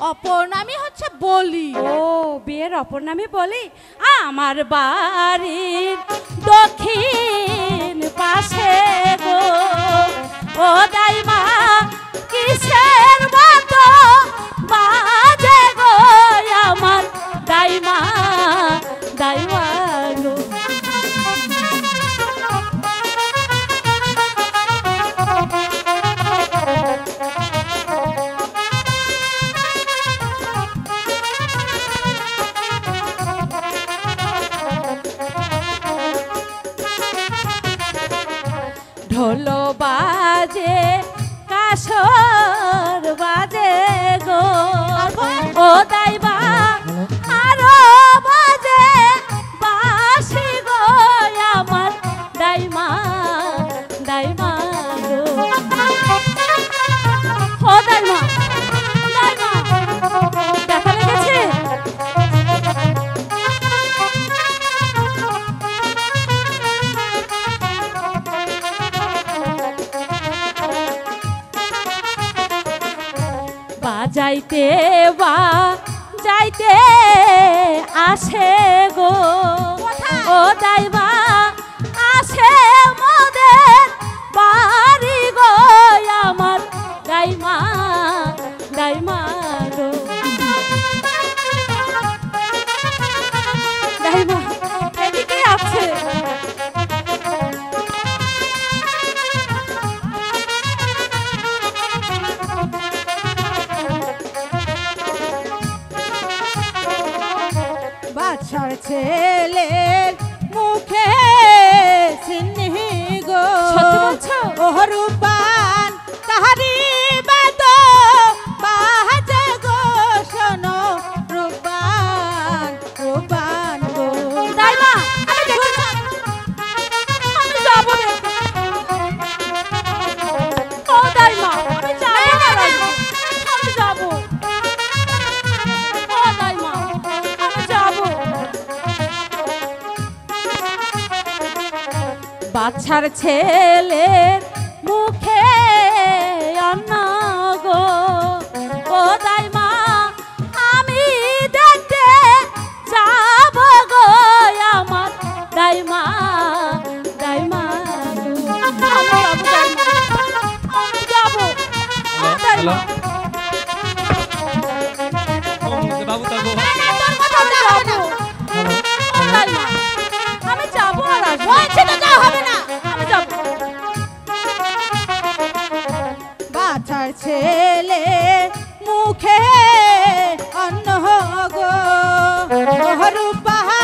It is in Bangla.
অপর নামই হচ্ছে বলি। ও বিয়ের অপর নামে বলি। আমার বাড়ির দক্ষিণ পাশে গো ও দাইমা কিসের মতো বাজে গো আমার দাইমা দাইমা গো। ঢোলো বাজে কাসর বাজে গো ও দাইবা আরো বাজে বাঁশি গো আমার দাইমা দাইমা গো ও দাইমা দাইমা দেখা লেগেছে। যাইতে বা যাইতে আসে গো ও দাইবা আসে মোদের বাড়ি গো আমার দাইমা দাইমা গো দাইমা এদিকে আছে। বাদশার ছেলের মুখে সিন্নি গো রূপান তাহারি বাদ বাজে গো শোনো রূপান রূপান গো দাইমা আমি যাব ও দাইমা আমি যাব না আমি যাব ও দাইমা আমি যাব। বাচ্চার ছেলের মুখে অন্ন গো ও দাইমা আমি দেখতে যাব গো আমার দাইমা দাইমা আমি যাব দাইমা বাবু তাবো আমি যাব আর আসবো হবে না আমি যাব। বাচ্চার ছেলে মুখে অন্ন গো রূপান